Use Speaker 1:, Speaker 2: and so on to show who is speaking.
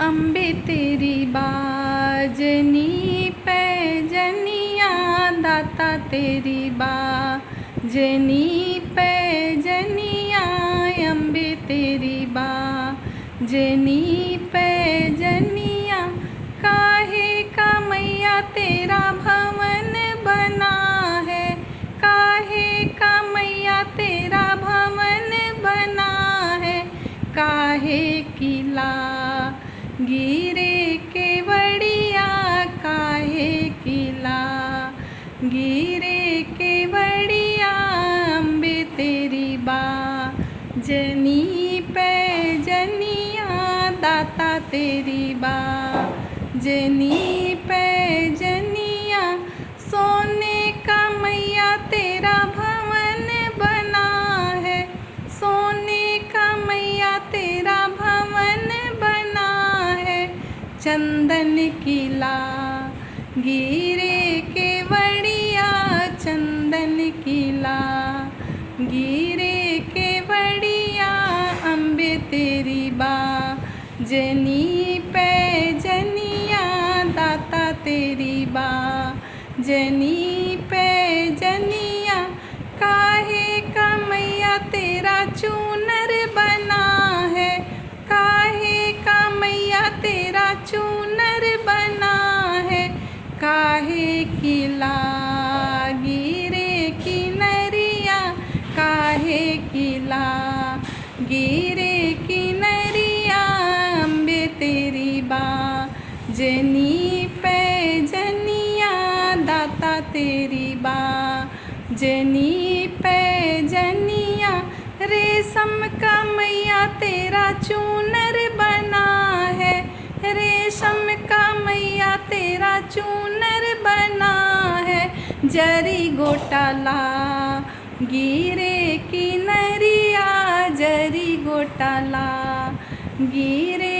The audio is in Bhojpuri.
Speaker 1: अम्बे तेरी बाजनी पैजनिया, दाता तेरी बाजनी पैजनिया, अम्बे तेरी बाजनी पैजनिया। काहे का मैया तेरा भवन बना है, काहे का मैया तेरा भवन बना है। काहे किला गिरे केवड़िया, काहे किला गिरे केवड़िया, अम्बे तेरी बाजनी पैजनिया, दाता तेरी बाजनी पैजनिया। सोने का मैया तेरा भवन बना है, सोने का मैया तेरा भवन बना है। चंदन किला गिरे केवड़िया, चंदन किला गिरे केवड़िया, अम्बे तेरी बाजनी पैजनिया, दाता तेरी बाजनी पैजनिया। काहे का मैया तेरा चूनर बना है, काहे का मैया तेरा चूनर बना है। काहे किला गिरे किनरिया, काहे किला गिरे किनरिया, अम्बे तेरी बाजनी पैजनिया, दाता तेरी बाजनी पैजनिया। रेशम का मैया तेरा चूनर बना है, रेशम का मैया तेरा चूनर बना है। जरी गोटाला गिरे किनरिया, जरी गोटाला गिरे